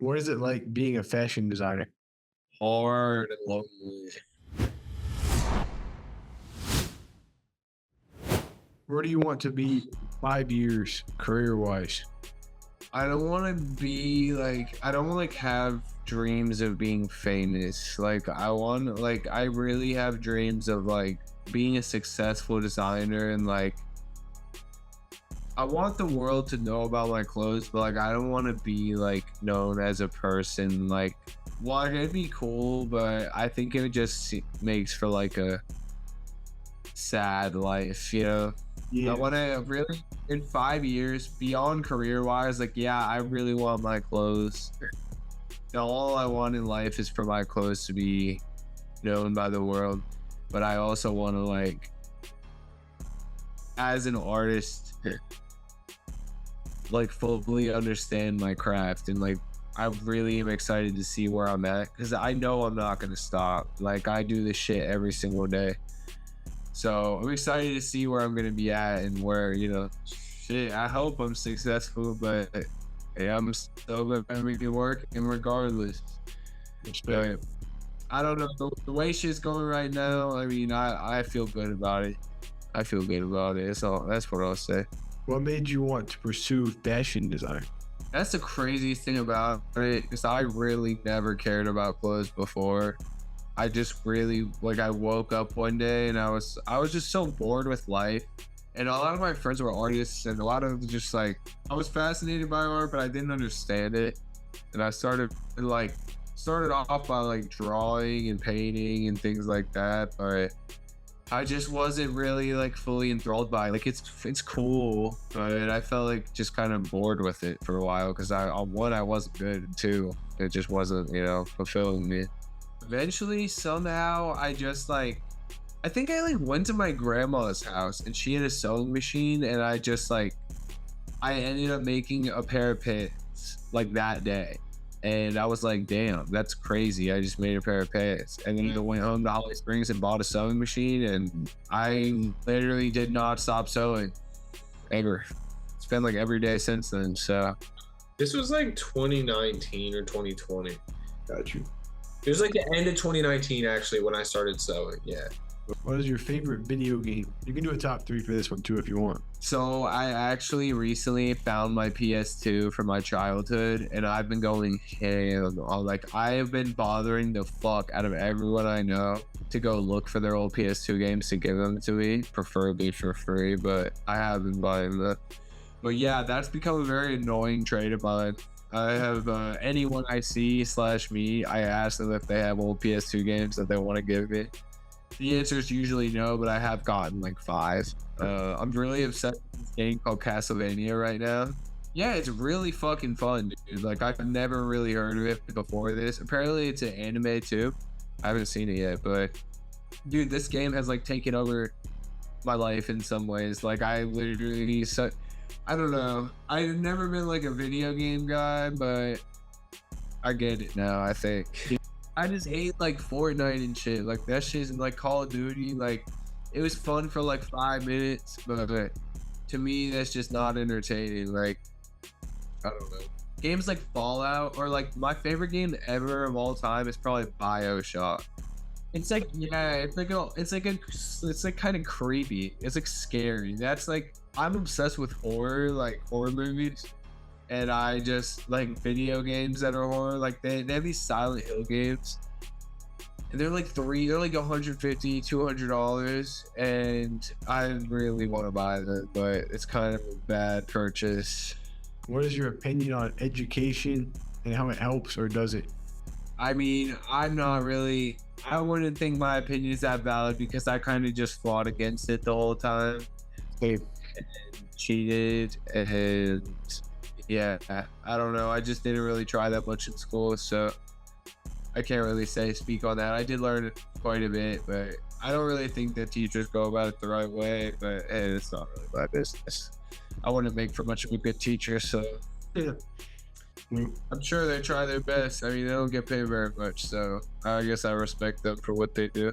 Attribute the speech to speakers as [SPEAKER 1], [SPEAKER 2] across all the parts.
[SPEAKER 1] What is it like being a fashion designer?
[SPEAKER 2] Hard and lonely.
[SPEAKER 1] Where do you want to be 5 years career wise?
[SPEAKER 2] I don't want to be like, I don't like have dreams of being famous. Like, I really have dreams of like being a successful designer and like, I want the world to know about my clothes, but like, I don't want to be like known as a person. Like, well, it'd be cool, but I think it just makes for like a sad life, you know? I
[SPEAKER 1] Yeah.
[SPEAKER 2] want to really, in 5 years, beyond career wise, like, yeah, I really want my clothes. All I want in life is for my clothes to be known by the world. But I also want to, like, as an artist, like, fully understand my craft. And, like, I really am excited to see where I'm at because I know I'm not going to stop. Like, I do this shit every single day. So I'm excited to see where I'm gonna be at and where, you know, shit, I hope I'm successful, but yeah, I'm still gonna make it work and regardless. But I don't know, the way shit's going right now, I mean, I feel good about it. I feel good about it. That's what I'll say.
[SPEAKER 1] What made you want to pursue fashion design?
[SPEAKER 2] That's the craziest thing about it, because I really never cared about clothes before. I just really like I woke up one day and I was just so bored with life. And a lot of my friends were artists and a lot of just like I was fascinated by art, but I didn't understand it. And I started off by like drawing and painting and things like that, but I just wasn't really like fully enthralled by it. Like it's cool, but I felt like just kind of bored with it for a while because I wasn't good, and two, it just wasn't, you know, fulfilling me. Eventually, somehow, I just like, I think I like went to my grandma's house and she had a sewing machine and I just like, I ended up making a pair of pants like that day. And I was like, damn, that's crazy. I just made a pair of pants. And then I went home to Holly Springs and bought a sewing machine and I literally did not stop sewing ever. It's been like every day since then. So
[SPEAKER 3] this was like 2019 or 2020.
[SPEAKER 1] Got you.
[SPEAKER 3] It was like the end of 2019, actually, when I started sewing. Yeah.
[SPEAKER 1] What is your favorite video game? You can do a top 3 for this one too if you want.
[SPEAKER 2] So I actually recently found my PS2 from my childhood and I've been going ham on like I have been bothering the fuck out of everyone I know to go look for their old PS2 games to give them to me, preferably for free, but I have been buying them. But yeah, that's become a very annoying trait of mine. I have anyone I see / me, I ask them if they have old PS2 games that they want to give me. The answer is usually no, but I have gotten like 5. I'm really obsessed with this game called Castlevania right now. Yeah, it's really fucking fun, dude. Like, I've never really heard of it before this. Apparently, it's an anime too. I haven't seen it yet, but dude, this game has like taken over my life in some ways. Like, I literally, I don't know. I've never been like a video game guy, but I get it now, I think. I just hate like Fortnite and shit. Like that shit's like Call of Duty. Like it was fun for like 5 minutes, but to me, that's just not entertaining. Like, I don't know. Games like Fallout or like my favorite game ever of all time is probably Bioshock. It's like, yeah, it's like kind of creepy. It's like scary. That's like, I'm obsessed with horror, like horror movies. And I just like video games that are horror. Like they have these Silent Hill games. And they're like they're like $150, $200. And I really want to buy them, but it's kind of a bad purchase.
[SPEAKER 1] What is your opinion on education and how it helps or does it?
[SPEAKER 2] I mean, I wouldn't think my opinion is that valid because I kind of just fought against it the whole time.
[SPEAKER 1] Okay.
[SPEAKER 2] And cheated and yeah, I don't know. I just didn't really try that much in school, so I can't really speak on that. I did learn quite a bit, but I don't really think that teachers go about it the right way, but hey, it's not really my business. I wouldn't make for much of a good teacher, so
[SPEAKER 1] Yeah.
[SPEAKER 2] I'm sure they try their best. I mean, they don't get paid very much, so I guess I respect them for what they do.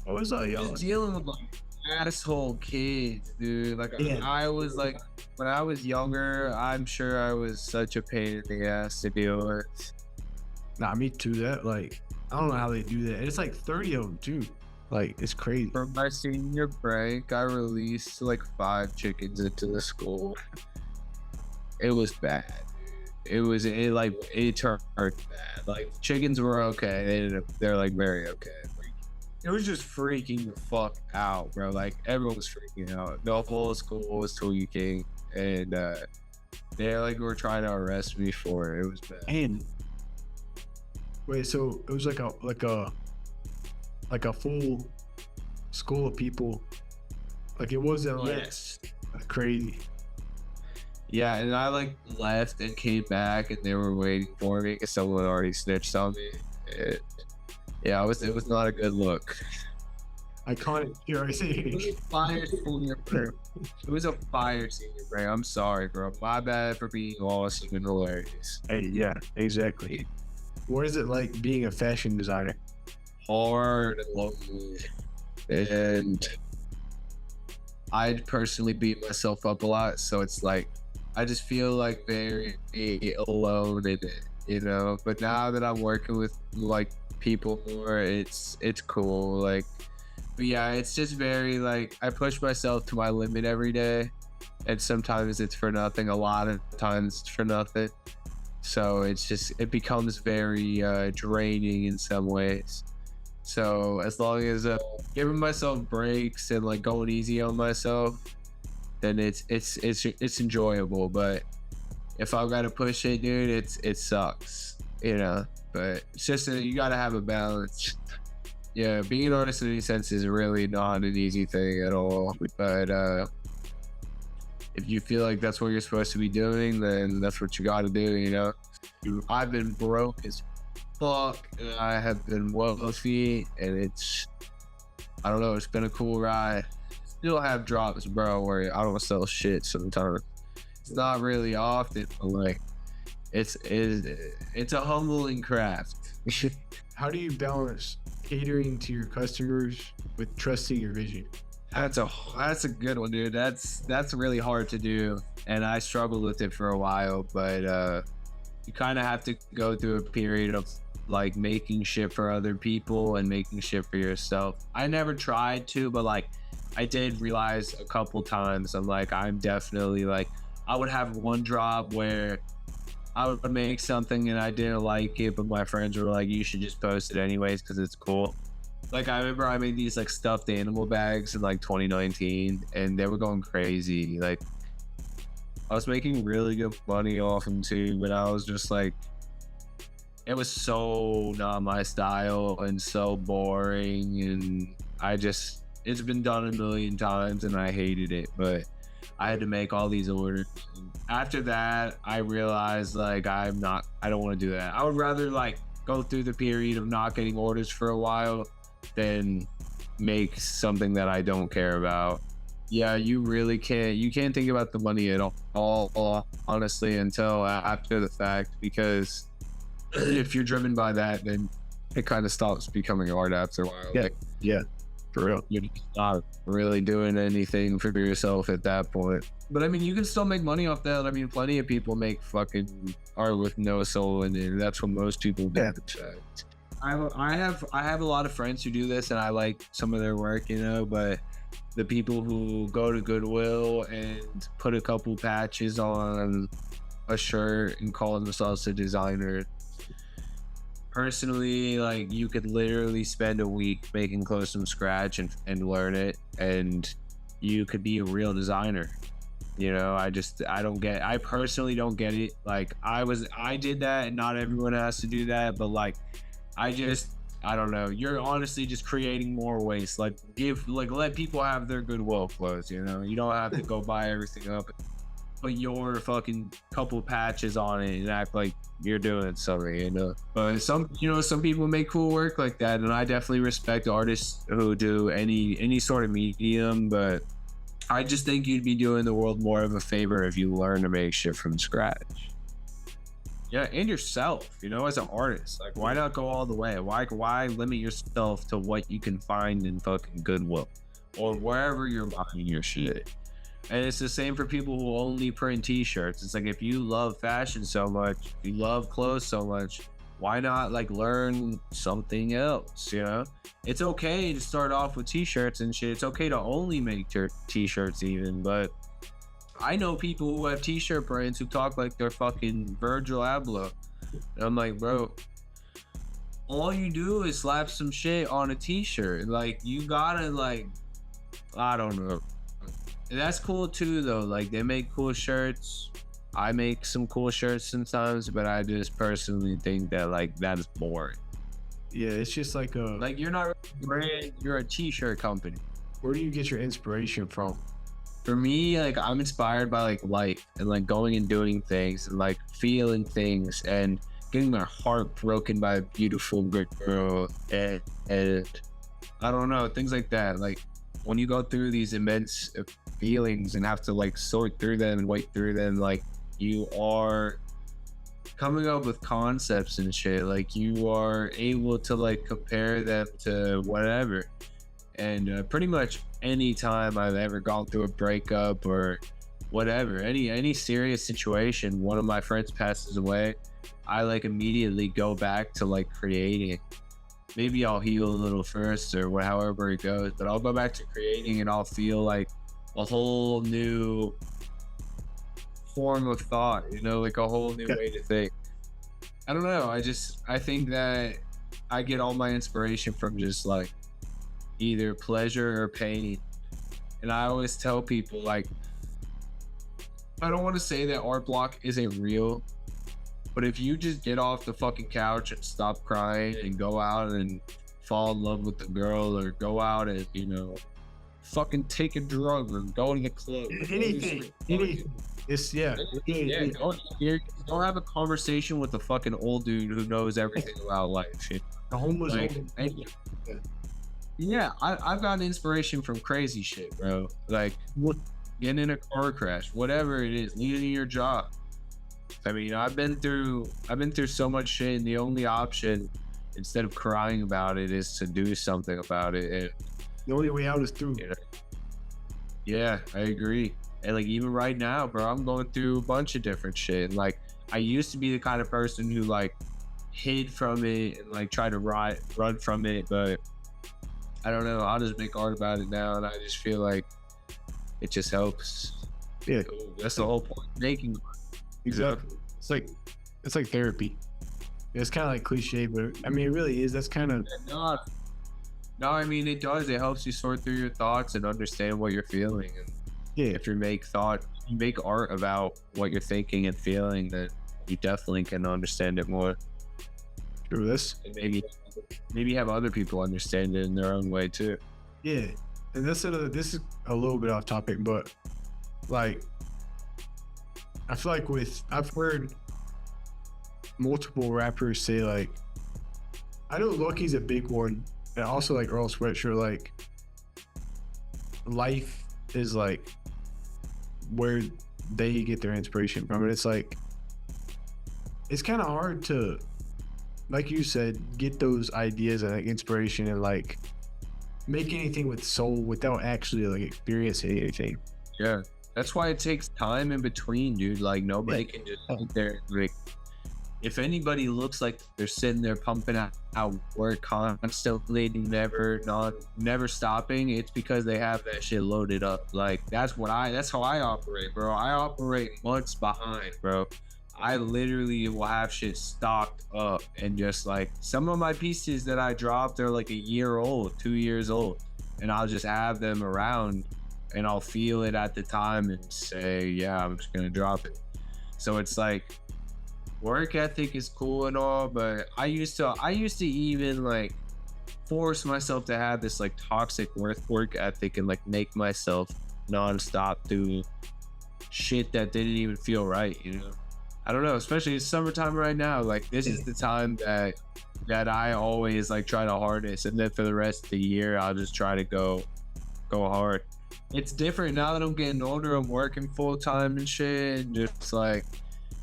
[SPEAKER 1] What was y'all?
[SPEAKER 2] Just dealing with like asshole kids, dude. Like
[SPEAKER 1] Yeah.
[SPEAKER 2] I was like, when I was younger, I'm sure I was such a pain in the ass to deal with.
[SPEAKER 1] Nah, me too. That like, I don't know how they do that. And it's like 30 of them too. Like, it's crazy.
[SPEAKER 2] For my senior break, I released like 5 chickens into the school. It was bad. It turned bad. Like chickens were okay. They're like very okay. It was just freaking the fuck out, bro. Like everyone was freaking out. The whole school was tweaking, and they like were trying to arrest me for it. It was bad.
[SPEAKER 1] And wait, so it was like a full school of people. Like it wasn't like crazy.
[SPEAKER 2] Yeah, and I like left and came back, and they were waiting for me because someone already snitched on me. Yeah, it was not a good look.
[SPEAKER 1] Iconic. Here I see.
[SPEAKER 2] It was a fire senior break. It was a fire senior break. I'm sorry, bro. My bad for being awesome and hilarious.
[SPEAKER 1] Hey, yeah, exactly. What is it like being a fashion designer?
[SPEAKER 2] Hard and lonely. And I personally beat myself up a lot, so it's like I just feel like very alone in it, you know. But now that I'm working with like people more, it's cool. Like, but yeah, it's just very like I push myself to my limit every day, and sometimes it's for nothing. A lot of times it's for nothing. So it becomes very draining in some ways. So as long as giving myself breaks and like going easy on myself, then it's enjoyable. But if I gotta push it, dude, it sucks, you know. But it's just you gotta have a balance. Yeah, being an artist in any sense is really not an easy thing at all. But if you feel like that's what you're supposed to be doing, then that's what you gotta do, you know. I've been broke as fuck, and I have been wealthy, and I don't know, it's been a cool ride. Still have drops, bro, where I don't sell shit sometimes. It's not really often, but like it's a humbling craft.
[SPEAKER 1] How do you balance catering to your customers with trusting your vision?
[SPEAKER 2] That's a good one, dude. That's really hard to do, and I struggled with it for a while, but you kind of have to go through a period of like making shit for other people and making shit for yourself. I never tried to, but like I did realize a couple times I'm definitely like, I would have one drop where I would make something and I didn't like it, but my friends were like, you should just post it anyways because it's cool. Like I remember I made these like stuffed animal bags in like 2019, and they were going crazy. Like I was making really good money off them too, but I was just like, it was so not my style and so boring, and it's been done a million times and I hated it, but I had to make all these orders. After that, I realized like I don't want to do that. I would rather like go through the period of not getting orders for a while than make something that I don't care about. Yeah, you can't think about the money at all honestly until after the fact, because if you're driven by that, then it kind of stops becoming art after a while.
[SPEAKER 1] Yeah,
[SPEAKER 2] like,
[SPEAKER 1] yeah, for real.
[SPEAKER 2] you're not really doing anything for yourself at that point. But I mean, you can still make money off that. I mean, plenty of people make fucking art with no soul in it. That's what most people do.
[SPEAKER 1] Yeah.
[SPEAKER 2] I have a lot of friends who do this, and I like some of their work, you know, but the people who go to Goodwill and put a couple patches on a shirt and call themselves a designer, personally, like you could literally spend a week making clothes from scratch and learn it, and you could be a real designer, you know. I personally don't get it. Like I did that, and not everyone has to do that, but like I don't know. You're honestly just creating more waste. Like let people have their Goodwill clothes, you know. You don't have to go buy everything up, put your fucking couple patches on it and act like you're doing something, you know. But some people make cool work like that, and I definitely respect artists who do any sort of medium, but I just think you'd be doing the world more of a favor if you learn to make shit from scratch. Yeah, and yourself, you know, as an artist. Like, why not go all the way? Why limit yourself to what you can find in fucking Goodwill? or wherever you're buying your shit. And it's the same for people who only print t-shirts. It's like, if you love fashion so much, if you love clothes so much, why not like learn something else, you know? It's okay to start off with t-shirts and shit. It's okay to only make t-shirts even, but I know people who have t-shirt brands who talk like they're fucking Virgil Abloh. And I'm like, bro, all you do is slap some shit on a t-shirt. Like, you gotta, like, I don't know. And that's cool too though. Like, they make cool shirts. I make some cool shirts sometimes, but I just personally think that like that is boring.
[SPEAKER 1] Yeah, it's just like a
[SPEAKER 2] Like, you're not a brand, you're a t-shirt company.
[SPEAKER 1] where do you get your inspiration from?
[SPEAKER 2] For me, like, I'm inspired by like life and like going and doing things and like feeling things and getting my heart broken by a beautiful good girl and I don't know, things like that. Like, when you go through these immense feelings and have to like sort through them and wait through them, like, you are coming up with concepts and shit. Like, you are able to like compare them to whatever. And pretty much any time I've ever gone through a breakup or whatever, any serious situation, one of my friends passes away, I like immediately go back to like creating. Maybe I'll heal a little first or however it goes, but I'll go back to creating and I'll feel like a whole new form of thought, you know, like a whole new way to think. I don't know. I think that I get all my inspiration from just like either pleasure or pain. And I always tell people, like, I don't want to say that art block isn't real, but if you just get off the fucking couch and stop crying and go out and fall in love with a girl or go out and, you know, fucking take a drug or go to the club.
[SPEAKER 1] Anything. It's
[SPEAKER 2] Don't have a conversation with a fucking old dude who knows everything about life. Shit.
[SPEAKER 1] The homeless.
[SPEAKER 2] Like, yeah, I've gotten inspiration from crazy shit, bro. Like, getting in a car crash, whatever it is, leaving your job. I mean, I've been through so much shit, and the only option, instead of crying about it, is to do something about it. And,
[SPEAKER 1] The only way out is through.
[SPEAKER 2] you know, yeah, I agree. And like, even right now, bro, I'm going through a bunch of different shit. And like, I used to be the kind of person who like hid from it and like try to run from it, but I don't know. I'll just make art about it now, and I just feel like it just helps.
[SPEAKER 1] Yeah,
[SPEAKER 2] That's the whole point of making art.
[SPEAKER 1] exactly. It's like therapy. It's kind of like cliche, but I mean, it really is. That's kind of
[SPEAKER 2] No, I mean, it does. It helps you sort through your thoughts and understand what you're feeling. And
[SPEAKER 1] yeah.
[SPEAKER 2] if you make art about what you're thinking and feeling, then you definitely can understand it more.
[SPEAKER 1] True.
[SPEAKER 2] And maybe have other people understand it in their own way too.
[SPEAKER 1] Yeah, and this is a little bit off topic, but like, I feel like I've heard multiple rappers say, like, I know Lucky's a big one, and also like Earl Sweatshirt, like, life is like where they get their inspiration from, and it's like, it's kind of hard to, like you said, get those ideas and like inspiration and like make anything with soul without actually like experiencing anything.
[SPEAKER 2] Yeah, that's why it takes time in between, dude. Like, nobody can just sit there. Like, if anybody looks like they're sitting there pumping out work constantly, never stopping, it's because they have that shit loaded up. Like, that's how I operate, bro. I operate months behind, bro. I literally will have shit stocked up, and just like, some of my pieces that I dropped are like a year old, 2 years old, and I'll just have them around, and I'll feel it at the time and say, yeah, I'm just gonna drop it. So it's like, work ethic is cool and all, but I used to even like force myself to have this like toxic work ethic and like make myself nonstop do shit that didn't even feel right, you know? I don't know, especially it's summertime right now. Like, this is the time that I always like try to harness, and then for the rest of the year I'll just try to go hard. It's different now that I'm getting older. I'm working full time and shit, and just like,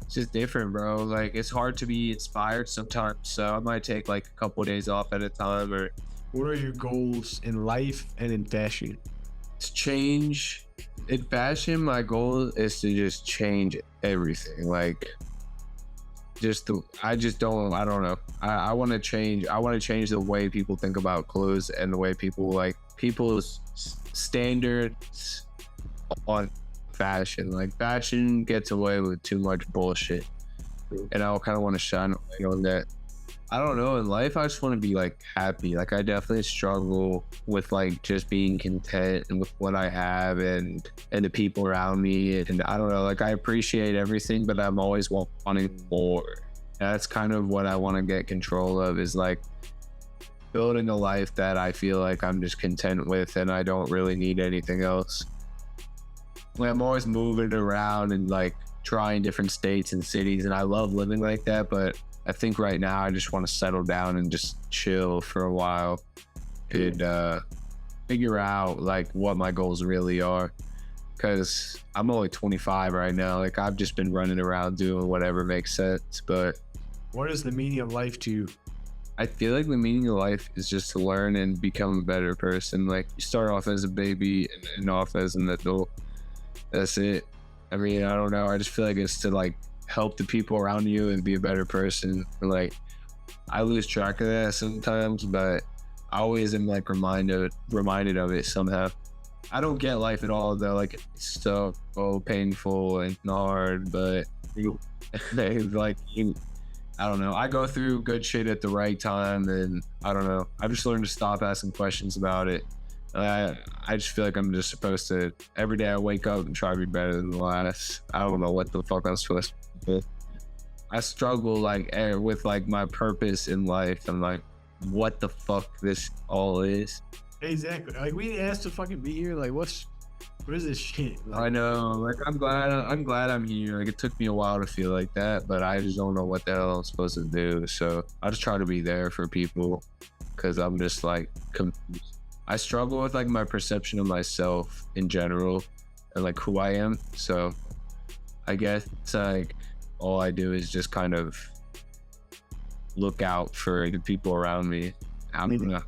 [SPEAKER 2] it's just different, bro. Like, it's hard to be inspired sometimes, so I might take like a couple days off at a time, or
[SPEAKER 1] What are your goals in life and in fashion?
[SPEAKER 2] To change in fashion, my goal is to just change everything. Like, I don't know. I want to change. I want to change the way people think about clothes and the way people's standards on fashion. Like, fashion gets away with too much bullshit, and I kind of want to shine a light on that. I don't know. In life, I just want to be like happy. Like, I definitely struggle with like just being content and with what I have and the people around me. And I don't know. Like, I appreciate everything, but I'm always wanting more. And that's kind of what I want to get control of, is like building a life that I feel like I'm just content with, and I don't really need anything else. Like, I'm always moving around and like trying different states and cities, and I love living like that, but I think right now I just want to settle down and just chill for a while and figure out like what my goals really are, because I'm only 25 right now. Like, I've just been running around doing whatever makes sense. But
[SPEAKER 1] What is the meaning of life to you?
[SPEAKER 2] I feel like the meaning of life is just to learn and become a better person. Like, you start off as a baby and end off as an adult. That's it. I mean, I don't know. I just feel like it's to like help the people around you and be a better person. And like, I lose track of that sometimes, but I always am like reminded of it somehow. I don't get life at all though. Like, it's so painful and hard, but like, I don't know. I go through good shit at the right time, and I don't know. I've just learned to stop asking questions about it. I just feel like I'm just supposed to, every day I wake up and try to be better than the last. I don't know what the fuck I'm supposed to do. I struggle like with like my purpose in life. I'm like, what the fuck this all is.
[SPEAKER 1] Exactly. Like, we didn't ask to fucking be here. Like, what is this shit? Like,
[SPEAKER 2] I know. Like, I'm glad I'm here. Like, it took me a while to feel like that, but I just don't know what the hell I'm supposed to do. So I just try to be there for people, because I'm just like confused. I struggle with like my perception of myself in general and like who I am. So I guess like all I do is just kind of look out for the people around me. I don't know.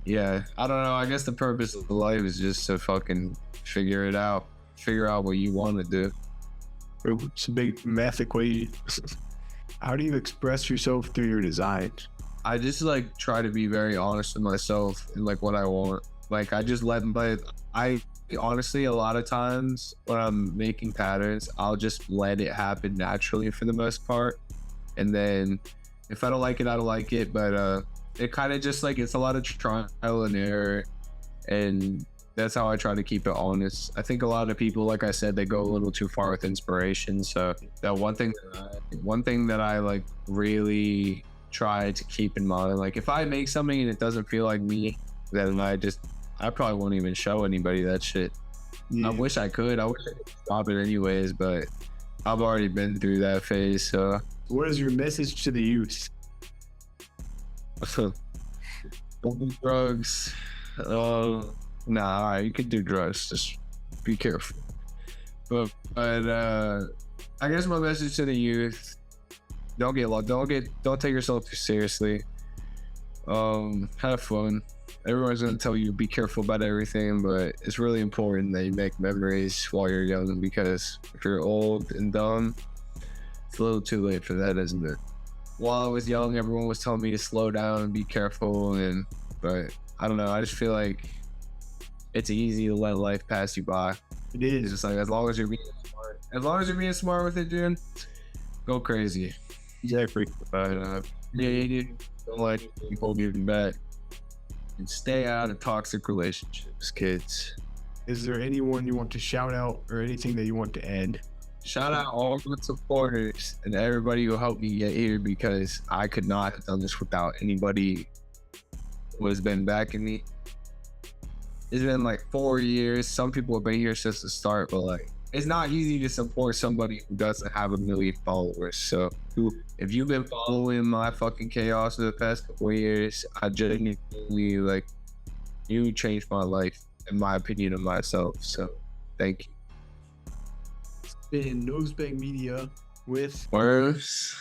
[SPEAKER 2] Yeah, I don't know. I guess the purpose of life is just to fucking figure it out. Figure out what you want to do.
[SPEAKER 1] it's a big math equation. How do you express yourself through your designs?
[SPEAKER 2] I just like try to be very honest with myself and like what I want. Like, I just I honestly, a lot of times when I'm making patterns, I'll just let it happen naturally for the most part. And then if I don't like it, I don't like it. But it kind of just like, it's a lot of trial and error. And that's how I try to keep it honest. I think a lot of people, like I said, they go a little too far with inspiration. So that one thing that I like really try to keep in mind, like, if I make something and it doesn't feel like me, then I probably won't even show anybody that shit.
[SPEAKER 1] Yeah.
[SPEAKER 2] I wish I could stop it anyways, but I've already been through that phase. So
[SPEAKER 1] What is your message to the youth?
[SPEAKER 2] don't do drugs. Nah, all right, you can do drugs, just be careful. But I guess my message to the youth: don't take yourself too seriously. Have fun. Everyone's gonna tell you be careful about everything, but it's really important that you make memories while you're young, because if you're old and dumb, it's a little too late for that, isn't it? While I was young, everyone was telling me to slow down and be careful, but I don't know. I just feel like it's easy to let life pass you by.
[SPEAKER 1] It is.
[SPEAKER 2] It's just like, as long as you're being smart with it, dude, go crazy.
[SPEAKER 1] Exactly.
[SPEAKER 2] But yeah, don't let people get you back, and stay out of toxic relationships, kids.
[SPEAKER 1] Is there anyone you want to shout out or anything that you want to add?
[SPEAKER 2] Shout out all the supporters and everybody who helped me get here, because I could not have done this without anybody who has been backing me. It's been like 4 years. Some people have been here since the start, but like, it's not easy to support somebody who doesn't have 1 million followers. So if you've been following my fucking chaos for the past couple of years, I genuinely, like, you changed my life, in my opinion of myself. So thank you.
[SPEAKER 1] It's been Nosebag Media with
[SPEAKER 2] Worse.